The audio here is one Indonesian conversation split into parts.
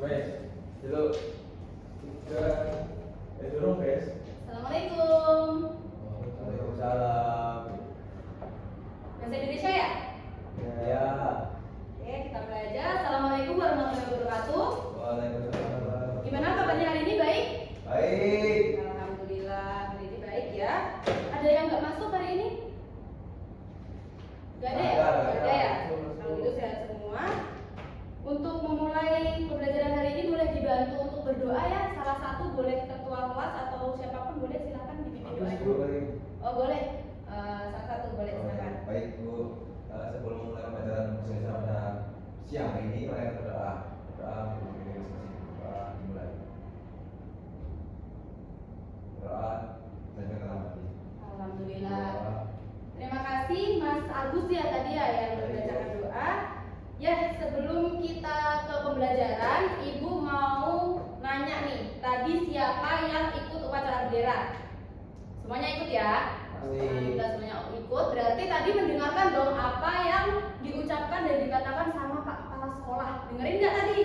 Wes, dulu tiga, dulu wes. Assalamualaikum. Waalaikumsalam. Bahasa Indonesia ya? Ya. Oke, kita belajar. Assalamualaikum warahmatullahi wabarakatuh. Waalaikumsalam. Gimana kabarnya hari ini? Baik? Baik. Alhamdulillah, hari ini baik ya. Ada yang nggak masuk hari ini? Nggak ada ya? Nggak ada ya? Kalau gitu sehat semua. Untuk memulai pembelajaran hari ini boleh dibantu untuk berdoa ya. Salah satu boleh ketua kelas atau siapapun boleh, silakan dipimpin doa. Oh boleh. Salah satu boleh silakan. Baik Bu, sebelum mulai pembelajaran bersama pada siang ini, mari kita berdoa. Berdoa dimulai. Berdoa dan kita mati. Alhamdulillah. Terima kasih Mas Agus ya tadi ya yang membacakan doa. Ya, sebelum kita ke pembelajaran, Ibu mau nanya nih, tadi siapa yang ikut upacara bendera? Semuanya ikut ya? Alhamdulillah semuanya ikut. Berarti tadi mendengarkan dong apa yang diucapkan dan dikatakan sama Pak Kepala Sekolah. Dengerin nggak tadi?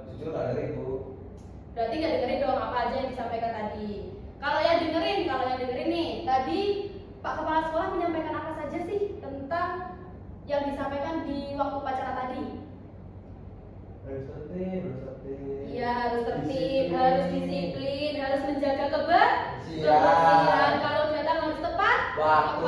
Jujur nggak dengerin Bu. Berarti nggak dengerin dong apa aja yang disampaikan tadi. Kalau yang dengerin nih, tadi Pak Kepala Sekolah menyampaikan apa saja sih tentang yang disampaikan di waktu upacara tadi? Harus tertib. Iya, harus tertib, harus disiplin, harus menjaga kebersihan. Siap. Kalau datang harus tepat Waktu.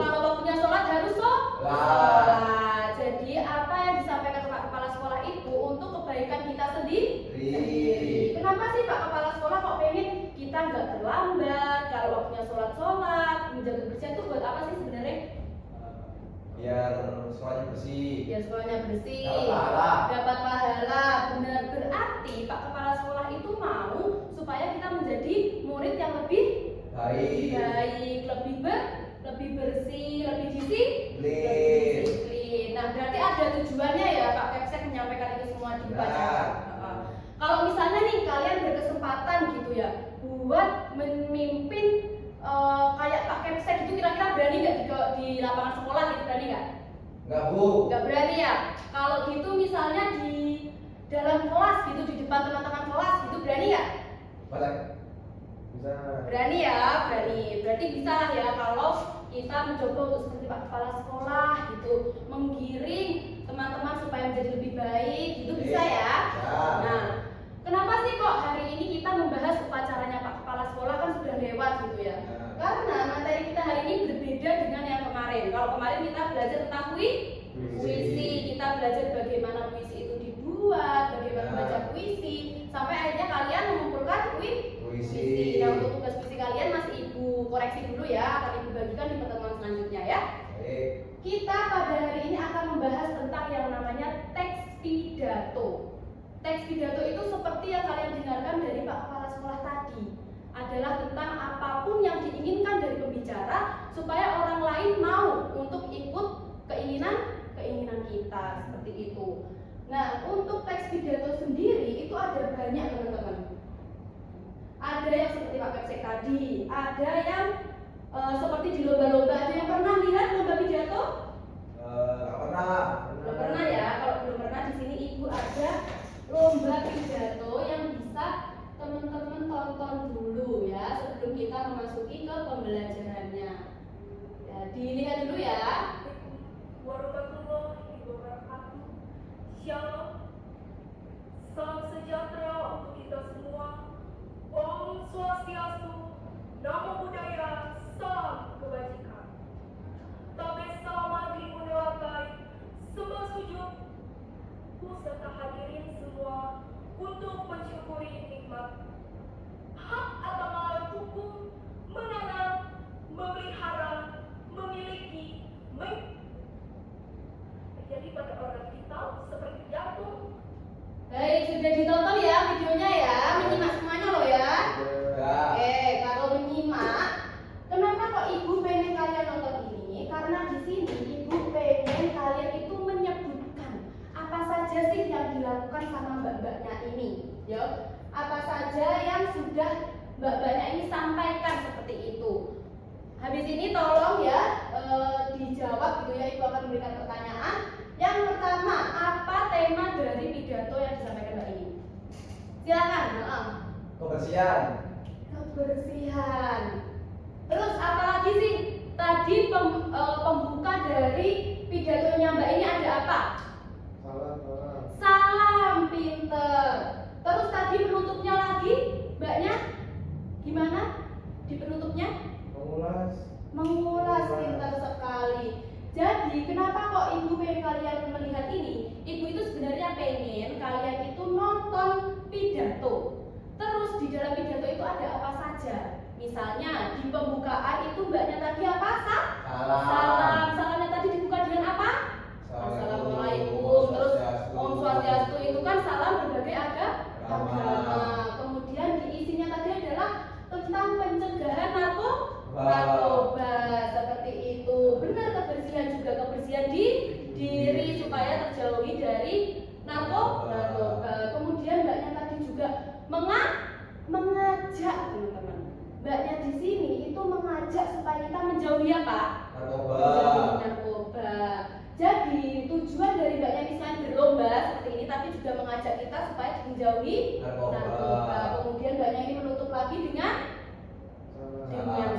Kalau waktunya sholat harus sholat. Jadi apa yang disampaikan Pak Kepala Sekolah itu untuk kebaikan kita sendiri. Kenapa sih Pak Kepala Sekolah kok pengen kita nggak terlambat? Kalau waktunya sholat, menjaga kebersihan itu buat apa sih sebenarnya? Biar sekolahnya bersih. Biar sekolahnya bersih, Dapat pahala. Benar, berarti Pak Kepala Sekolah itu mau supaya kita menjadi murid yang lebih Baik. lebih bersih, lebih disiplin. Nah, berarti ada tujuannya ya Pak Kepsek menyampaikan itu semua di upacara. Kalau misalnya nih kalian berkesempatan gitu ya buat memimpin kayak Pak Kepsek itu, kira-kira berani nggak di lapangan sekolah gitu, berani nggak? Enggak Bu. Nggak berani ya. Kalau gitu misalnya di dalam kelas gitu, di depan teman-teman kelas gitu, berani nggak? Bisa. Berani ya, berani. Berarti bisa lah ya kalau kita mencoba untuk seperti Pak Kepala Sekolah gitu, menggiring teman-teman supaya menjadi lebih baik, gitu bisa ya. Nah, kenapa sih kok hari ini kita membahas upacaranya Pak Kepala Sekolah, kan sudah lewat gitu ya? Karena materi kita hari ini berbeda dengan yang kemarin. Kalau kemarin kita belajar tentang puisi, kita belajar bagaimana puisi itu dibuat, bagaimana membaca puisi, sampai akhirnya kalian mengumpulkan puisi. Nah, untuk tugas puisi kalian masih Ibu koreksi dulu ya, akan Ibu bagikan di pertemuan selanjutnya ya. Kita pada hari ini akan membahas tentang yang namanya teks pidato. Teks pidato itu seperti yang kalian dengarkan dari Pak Kepala Sekolah tadi, adalah tentang apapun yang diinginkan dari pembicara supaya orang lain mau untuk ikut keinginan kita, seperti itu. Nah, untuk teks pidato sendiri itu ada banyak teman-teman. Ada yang seperti Pak Kepsek tadi, ada yang seperti di lomba-lomba. Ada yang pernah lihat lomba pidato? Nggak pernah. Belum pernah ya. Kalau belum pernah, di sini Ibu ada lomba pidato yang bisa teman-teman tonton dulu ya sebelum kita memasuki ke pembelajarannya. Ya, dilihat dulu ya. Warahmatullahi wabarakatuh. Shalom. Salam sejahtera untuk kita semua. Om Swastiastu. Namo Buddhaya. Salam kebajikan. Tabesa maghrib menewakai. Sembah sujud. Beserta hadirin semua untuk mensyukuri nikmat hak atau malam hukum menanam, memelihara, memiliki, menjadi pada orang vital seperti jantung. Baik, sudah ditonton ya videonya ya, menyimak semuanya loh ya. Oke, kalau menyimak, kenapa kok Ibu pengen kalian nonton ini? Karena di sini Ibu pengen kalian itu menyebutkan apa saja sih yang dilakukan sama mbak-mbaknya ini, ya. Apa saja yang sudah mbak-mbaknya ini sampaikan seperti itu. Habis ini tolong ya dijawab gitu ya, Ibu akan memberikan pertanyaan. Yang pertama, apa tema dari pidato yang disampaikan Mbak ini? kebersihan. Kebersihan. Terus apa lagi sih? Tadi pembuka dari pidatonya Mbak ini ada apa? Salam, pinter. Terus tadi penutupnya lagi, Mbaknya gimana? Di penutupnya? Mengulas, pinter sekali. Jadi kenapa kok ibu pengen kalian melihat ini? Ibu itu sebenarnya pengen kalian itu nonton pidato. Terus di dalam pidato itu ada apa saja? Misalnya di pembukaan itu Mbaknya tadi apa? Salam. Salamnya tadi dibuka dengan apa? Assalamualaikum. Terus Om Swastiastu itu kan salam berbagai agama. Kemudian di isinya tadi adalah tentang pencegahan narkoba seperti itu. Benar, kebersihan juga, kebersihan di diri supaya terjauhi dari narkoba. Kemudian Mbaknya tadi juga mengajak teman-teman. Mbaknya di sini itu mengajak supaya kita menjauhi apa? Narkoba. Jadi tujuan dari Mbaknya ini selain berlomba seperti ini, tapi juga mengajak kita supaya menjauhi narkoba. Kemudian Mbaknya ini menutup lagi dengan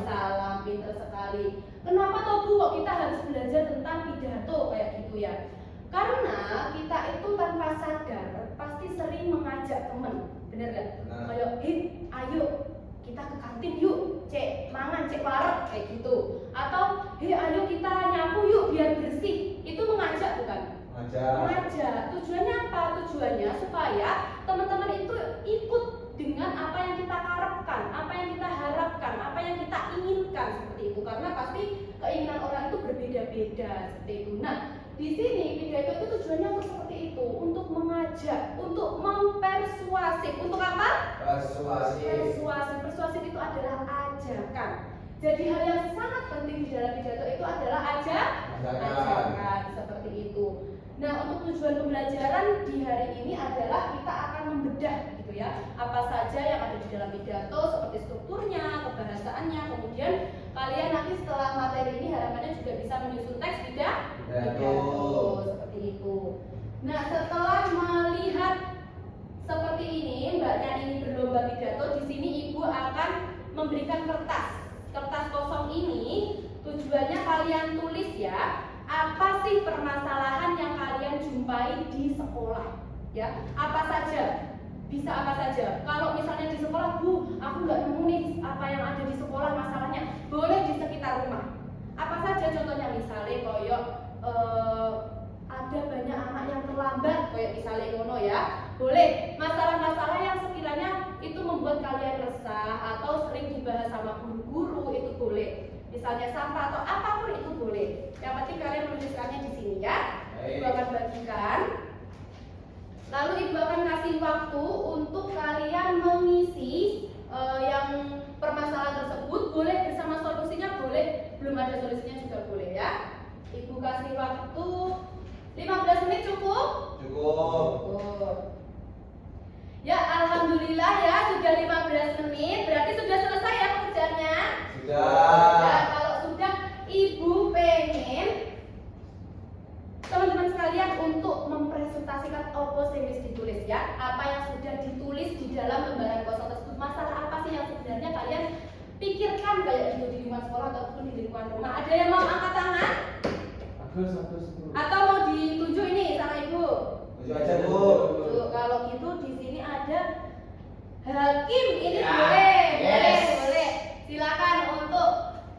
salam. Pinter sekali. Kenapa toh Bu kok kita harus belajar tentang pidato kayak gitu ya? Karena kita itu tanpa sadar pasti sering mengajak teman, bener gak? Kayak, ayo kita ke kantin yuk, cek mangan, cek wareg kayak gitu. Atau, ayo kita nyapu yuk biar bersih. Itu mengajak bukan? Mengajak. Tujuannya apa? Tujuannya supaya teman-teman itu ikut dengan apa yang kita harapkan, apa yang kita harapkan, apa yang kita inginkan seperti itu. Karena pasti keinginan orang itu berbeda-beda seperti itu. Nah, di sini pidato itu tujuannya untuk seperti itu, untuk mengajak, untuk mempersuasif. Untuk apa? Persuasif itu adalah ajakan. Jadi hal yang sangat penting di dalam pidato itu adalah ajakan seperti itu. Nah, untuk tujuan pembelajaran di hari ini adalah kita akan membedah gitu ya, apa saja yang ada di dalam pidato seperti strukturnya, kebahasaannya. Kemudian kalian nanti setelah materi ini harapannya juga bisa menyusun teks pidato seperti itu. Nah, setelah melihat seperti ini, Mbaknya ini berlomba pidato, di sini Ibu akan memberikan kertas kosong ini. Tujuannya kalian tulis ya, apa sih permasalahan yang kalian jumpai di sekolah? Ya, apa saja? Bisa apa saja? Kalau misalnya di sekolah, Bu, aku nggak nemu nih apa yang ada di sekolah masalahnya. Boleh di sekitar rumah. Apa saja contohnya? Misalnya koyok ada banyak anak yang terlambat, kayak misalnya ngono ya. Boleh. Masalah-masalah yang sekiranya itu membuat kalian resah atau sering dibahas sama guru-guru itu boleh. Misalnya sampah atau apapun itu boleh. Yang penting kalian menuliskannya di sini ya. Ibu akan bagikan. Lalu Ibu akan kasih waktu untuk kalian mengisi yang permasalahan tersebut. Boleh bersama solusinya, boleh belum ada solusinya juga boleh ya. Ibu kasih waktu 15 menit cukup? Cukup. Ya, alhamdulillah ya, sudah 15 menit. Berarti sudah selesai ya pekerjaannya? Sudah. Kalau sudah, Ibu pengen teman-teman sekalian untuk mempresentasikan apa sing wis ditulis ya. Apa yang sudah ditulis di dalam lembaran kosong tersebut. Masalah apa sih yang sebenarnya kalian pikirkan kayak gitu di lingkungan sekolah ataupun di lingkungan rumah. Ada yang mau angkat tangan? Atau mau ditunjuk ini sama Ibu? Tunjuk aja Bu. Kalau gitu di sini ada Hakim, ini boleh. Silakan untuk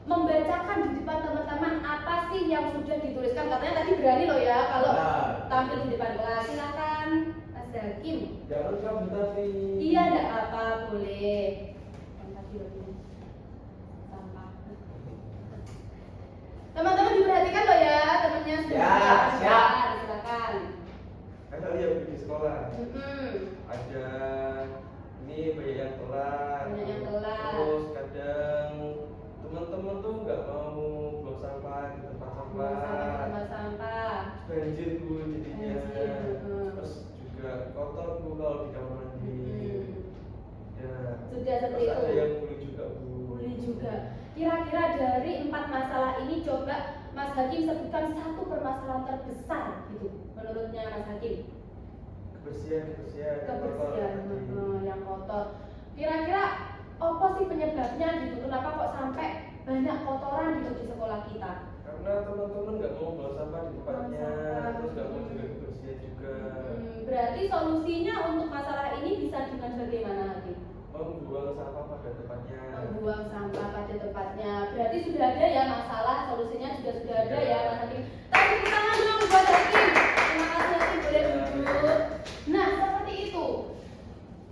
membacakan di depan teman-teman apa sih yang sudah dituliskan. Katanya tadi berani loh ya kalau tampil di depan kelas. Silakan Mas Hakim. Jangan kamu tapi. Iya, enggak apa, boleh. Sampah. Teman-teman diperhatikan loh ya, temannya sudah. Ya, siap. Silakan. Kan tadi yang di sekolah Ada ini banyak yang telat. Terus kadang teman-teman tuh nggak mau buang sampah di tempat sampah. Banjir Bu jadinya. Terus juga kotor Bu kalau di kamar mandi. Ya. Sudah seperti itu. Ada yang bully juga Bu. Bully juga. Kira-kira dari 4 masalah ini coba Mas Hakim sebutkan satu permasalahan terbesar gitu menurutnya Mas Hakim. Kebersihan Yang kotor. Kira-kira apa sih penyebabnya gitu? Kenapa kok sampai banyak kotoran gitu di sekolah kita? Karena teman-teman nggak mau buang sampah di tempatnya, terus nggak mau juga kebersihan juga. Berarti solusinya untuk masalah ini bisa dengan bagaimana lagi? Membuang sampah pada tempatnya. Membuang sampah pada tempatnya. Berarti sudah ada ya masalah, solusinya juga sudah ada ya Mas Hakim. Tepuk tangan dong buat Hakim. Terima kasih Hakim, boleh duduk. Nah seperti itu.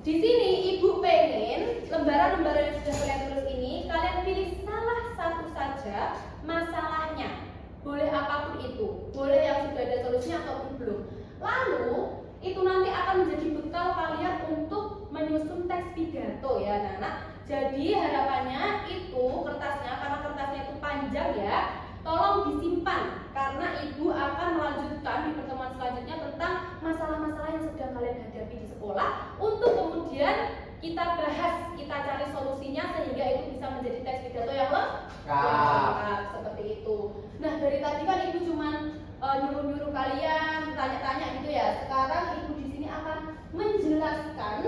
Di sini ibu pengen lembaran-lembaran yang sudah kalian tulis ini kalian pilih salah satu saja masalahnya. Boleh apapun itu, boleh yang sudah ada solusinya ataupun belum. Lalu itu nanti akan menjadi bekal kalian untuk menyusun teks pidato ya anak-anak. Jadi harapannya itu kertasnya, karena kertasnya itu panjang ya, tolong disimpan karena ibu akan melanjutkan di pertemuan selanjutnya tentang masalah-masalah yang sedang kalian hadapi di sekolah untuk kemudian kita bahas, kita cari solusinya sehingga itu bisa menjadi teks pidato yang lengkap seperti itu. Nah dari tadi kan ibu cuman nyuruh-nyuruh kalian tanya-tanya gitu ya. Sekarang ibu di sini akan menjelaskan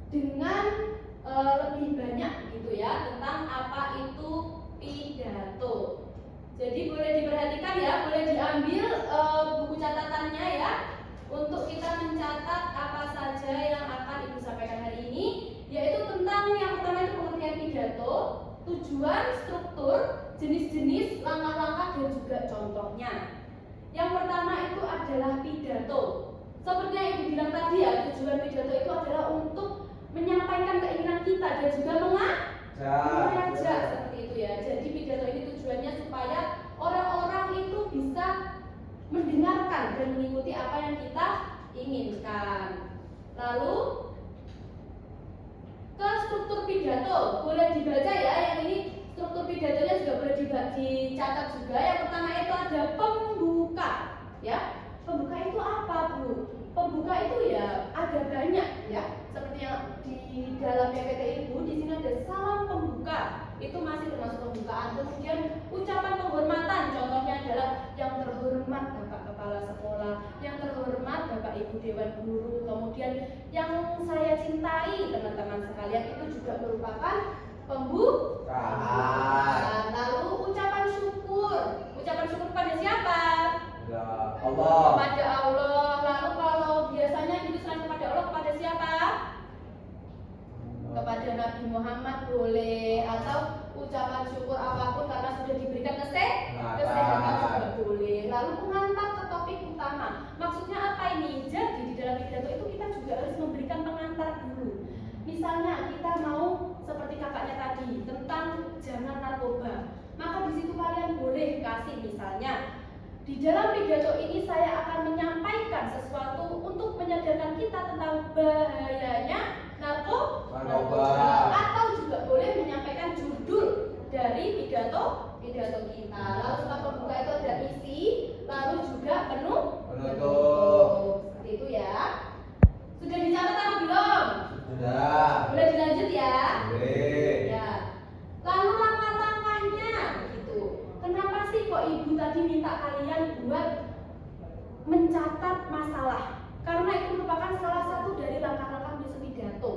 dengan lebih banyak gitu ya tentang apa itu pidato. Jadi boleh diperhatikan ya, boleh diambil buku catatannya ya untuk kita mencatat apa saja yang akan ibu sampaikan hari ini, yaitu tentang yang pertama itu pengertian pidato, tujuan, struktur, jenis-jenis, langkah-langkah dan juga contohnya. Yang pertama itu adalah pidato. Seperti yang ibu bilang tadi ya, tujuan pidato itu adalah untuk menyampaikan keinginan kita dan juga mengajak seperti itu ya. Jadi pidato ini tujuannya supaya orang-orang itu bisa mendengarkan dan mengikuti apa yang kita inginkan. Lalu ke struktur pidato boleh dibaca ya. Yang ini struktur pidatonya juga boleh dicatat juga. Yang pertama itu ada pembuka ya. Pembuka itu apa Bu? Pembuka itu ya ada banyak ya. Seperti yang di dalam PPT Ibu di sini ada salam pembuka. Itu masih termasuk pembukaan. Kemudian ucapan penghormatan, contohnya adalah yang terhormat Bapak Kepala Sekolah, yang terhormat Bapak Ibu Dewan Guru, kemudian yang saya cintai teman-teman sekalian, itu juga merupakan pembukaan. Lalu ucapan syukur pada siapa? Ya Allah. Kepada Allah. Lalu kalau biasanya itu selain kepada Allah, kepada siapa? Kepada Nabi Muhammad boleh, atau ucapan syukur apapun karena sudah diberikan kesehatan juga boleh. Lalu pengantar ke topik utama. Maksudnya apa ini? Jadi di dalam pidato itu kita juga harus memberikan pengantar dulu. Misalnya kita mau seperti kakaknya tadi tentang jangan narkoba, maka di situ kalian boleh kasih misalnya di dalam pidato ini saya akan menyampaikan sesuatu untuk menyadarkan kita tentang bahayanya narkoba, atau juga boleh menyampaikan judul dari pidato kita. Lalu setelah pembuka itu ada isi, lalu juga penutup. Seperti itu ya. Sudah dicatat atau belum? Sudah. Boleh dilanjut ya? Boleh. Ya. Lalu langkah-langkahnya gitu. Kenapa sih kok ibu tadi minta kalian buat mencatat masalah? Karena itu merupakan salah satu dari langkah-langkah menyusun pidato.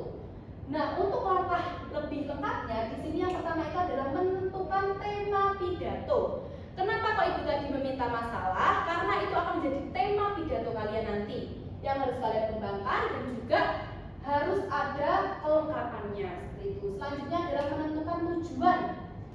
Nah, untuk langkah lebih lengkapnya di sini yang pertama itu adalah menentukan tema pidato. Kenapa kok ibu tadi meminta masalah? Karena itu akan menjadi tema pidato kalian nanti yang harus kalian kembangkan dan juga harus ada kelengkapannya seperti itu. Selanjutnya adalah menentukan tujuan.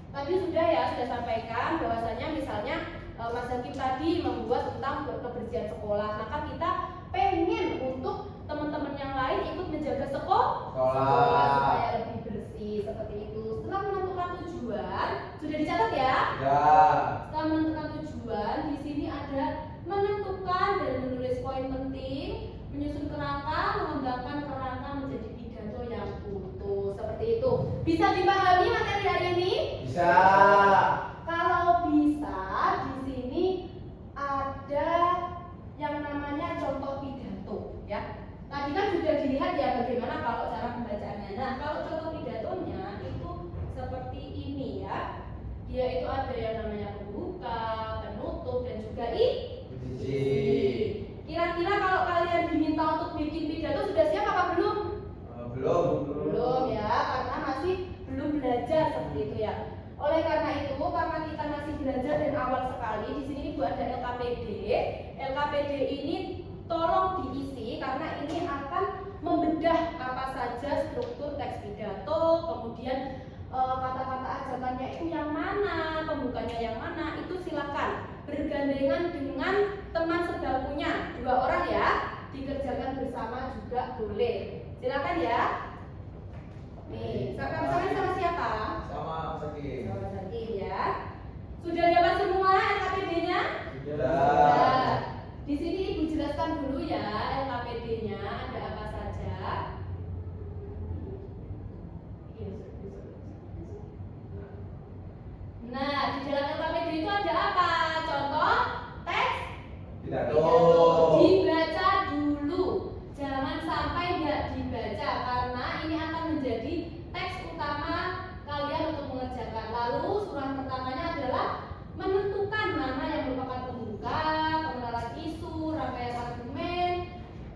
Tadi sudah sampaikan bahwasanya misalnya Mas Hakim tadi membuat tentang kebersihan sekolah, maka kita pengen untuk teman-teman yang lain ikut menjaga sekolah supaya lebih bersih seperti itu. Setelah menentukan tujuan, sudah dicatat ya? Ya. Setelah menentukan tujuan, di sini ada menentukan dan menulis poin penting, menyusun kerangka, mengembangkan kerangka menjadi pidato yang utuh seperti itu. Bisa dipahami materi hari ini? Bisa. Kalau bisa, di sini ada yang namanya contoh pidato, ya. Tadi kan sudah dilihat ya bagaimana kalau cara pembacaannya. Nah, kalau contoh pidatonya itu seperti ini ya. Dia itu ada yang namanya pembuka, penutup dan juga isi. Kira-kira kalau kalian diminta untuk bikin pidato sudah siap apa belum? Belum. Belum ya. LKPD ini tolong diisi karena ini akan membedah apa saja struktur teks pidato, kemudian kata-kata ajakannya itu yang mana, pembukanya yang mana, itu silakan bergandengan dengan teman sebakunya 2 orang ya, dikerjakan bersama juga boleh. Silakan ya. Nih, sama-sama sama siapa? Sama Sakin. Sama Sakin ya. Sudah dapat semua LKPD-nya? Sudah. Di sini Ibu jelaskan dulu ya LKPD-nya ada apa saja. Nah, di dalam LKPD itu ada apa? Contoh teks Pidato. dibaca dulu. Jangan sampai tidak dibaca karena ini akan menjadi teks utama kalian untuk mengerjakan. Lalu surat pertamanya adalah menentukan mana yang merupakan pembuka, pengenalan isu, rangkaian argumen,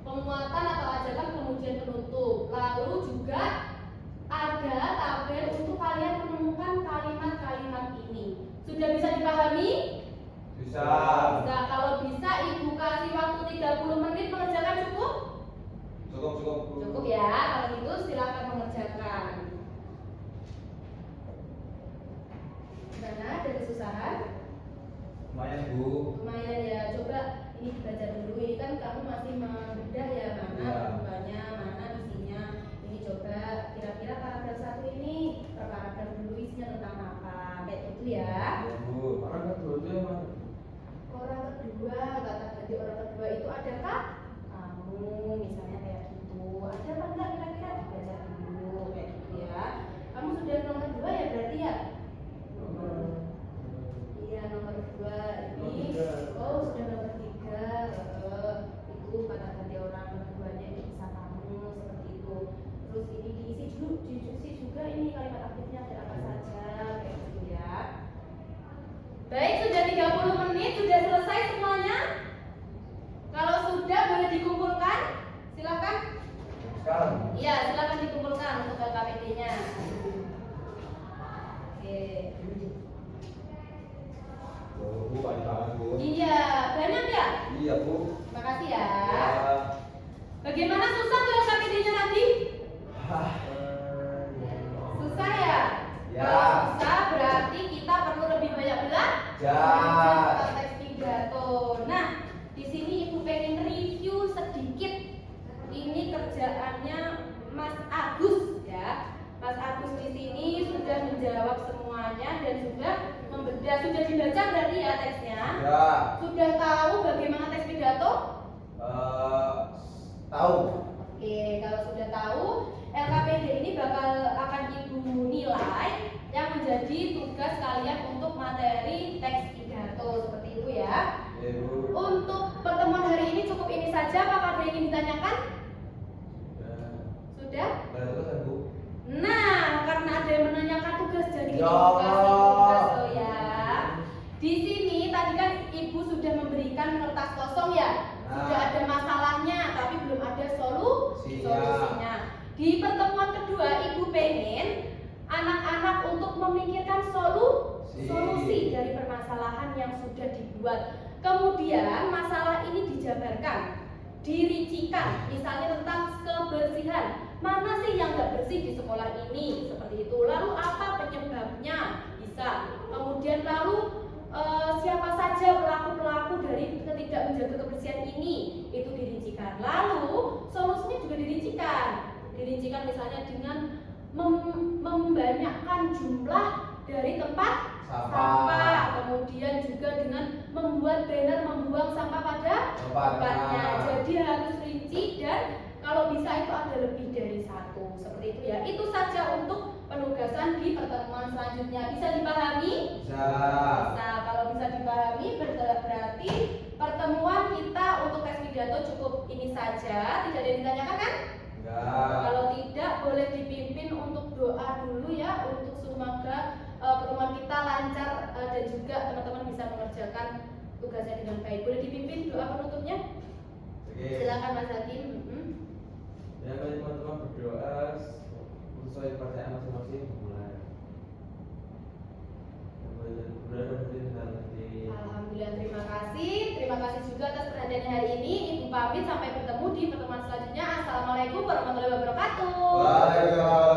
penguatan atau ajakan, kemudian penutup. Lalu juga ada tabel untuk kalian menemukan kalimat-kalimat ini. Sudah bisa dipahami? Bisa. Bisa. Kalau bisa Ibu kasih waktu 30 menit mengerjakan cukup? Cukup. Cukup ya. Kalau gitu silakan mengerjakan. Gimana? Ada kesusahan? Lumayan Bu. Lumayan ya. Coba ini dibaca dulu. Ini kan kamu masih membedah ya mana Ya. pembukanya, mana isinya. Ini coba kira-kira paragraf 1 ini per paragraf dulu isinya tentang apa. Kayak gitu ya. Ya Bu. Orang kedua itu yang mana? Orang kedua, kata ganti orang kedua itu adakah? Kamu misalnya kayak gitu. Ada apa enggak kira-kira? Dibaca dulu kayak gitu ya. Kamu sudah nomor 2 ya berarti ya? Iya nomor 2 ini. Oh sudah nomor 3. Itu kata ganti orang keduanya itu bisa kamu seperti itu. Terus ini diisi juga ini kalimat aktifnya ada apa saja kayak gitu ya. Baik, sudah 30 menit, sudah selesai semuanya? Kalau sudah boleh dikumpulkan? Silakan. Sekarang. Iya, silakan dikumpulkan untuk LKPD-nya. Oke. Bu, banyak banget Bu. Iya, banyak ya? Iya Bu. Terima kasih ya. Ya. Bagaimana susah tuh LKPD-nya tadi? Hah. Susah ya? Ya. Kalau susah berarti kita perlu lebih banyak belajar teks pidato. Nah, di sini Ibu pengen review sedikit. Ini kerjaannya Mas Agus ya. Mas Agus di sini sudah menjawab semuanya dan sudah membedah, sudah dibaca berarti ya teksnya. Ya. Sudah tahu bagaimana teks pidato? Tahu. Oke, kalau sudah tahu, LKPD ini akan Ibu nilai yang menjadi tugas kalian untuk materi teks pidato seperti itu ya. Ya Bu. Untuk pertemuan hari ini cukup ini saja. Apakah ada yang ingin ditanyakan? Sudah? Ada tugas kan Bu? Nah, karena ada yang menanyakan tugas jadi Ya tugas Allah. loh ya. Di sini tadi kan Ibu sudah memberikan kertas kosong ya. Sudah ada masalahnya, tapi belum ada solusinya. Di pertemuan kedua Ibu pengen anak-anak untuk memikirkan solusi dari permasalahan yang sudah dibuat. Kemudian masalah ini dijabarkan, dirincikan, misalnya tentang kebersihan. Mana sih yang nggak bersih di sekolah ini? Seperti itu. Lalu apa penyebabnya? Bisa. Kemudian lalu siapa saja pelaku-pelaku dari tidak menjaga kebersihan ini? Itu dirincikan. Lalu solusinya juga dirincikan. Dirincikan misalnya dengan membanyakkan jumlah dari tempat sampah, kemudian juga dengan membuat banner membuang sampah pada tempatnya. Jadi harus rinci dan kalau bisa itu ada lebih dari 1 seperti itu ya. Itu saja untuk penugasan di pertemuan selanjutnya. Bisa dipahami? Bisa. Bisa. Kalau bisa dipahami berarti pertemuan kita untuk tes pidato cukup ini saja. Tidak ada yang ditanyakan kan? Enggak. Kalau tidak boleh dipimpin untuk doa dulu ya, untuk semoga pertemuan kita lancar dan juga teman-teman bisa mengerjakan tugasnya dengan baik. Boleh dipimpin doa penutupnya? Oke. Silakan Mas Hakim. Ya, mari teman-teman berdoa sesuai kepercayaan masing-masing mulai. Alhamdulillah, terima kasih juga atas perhatian dini hari ini. Ibu pamit, sampai bertemu di pertemuan selanjutnya. Assalamualaikum warahmatullahi wabarakatuh. Waalaikumsalam.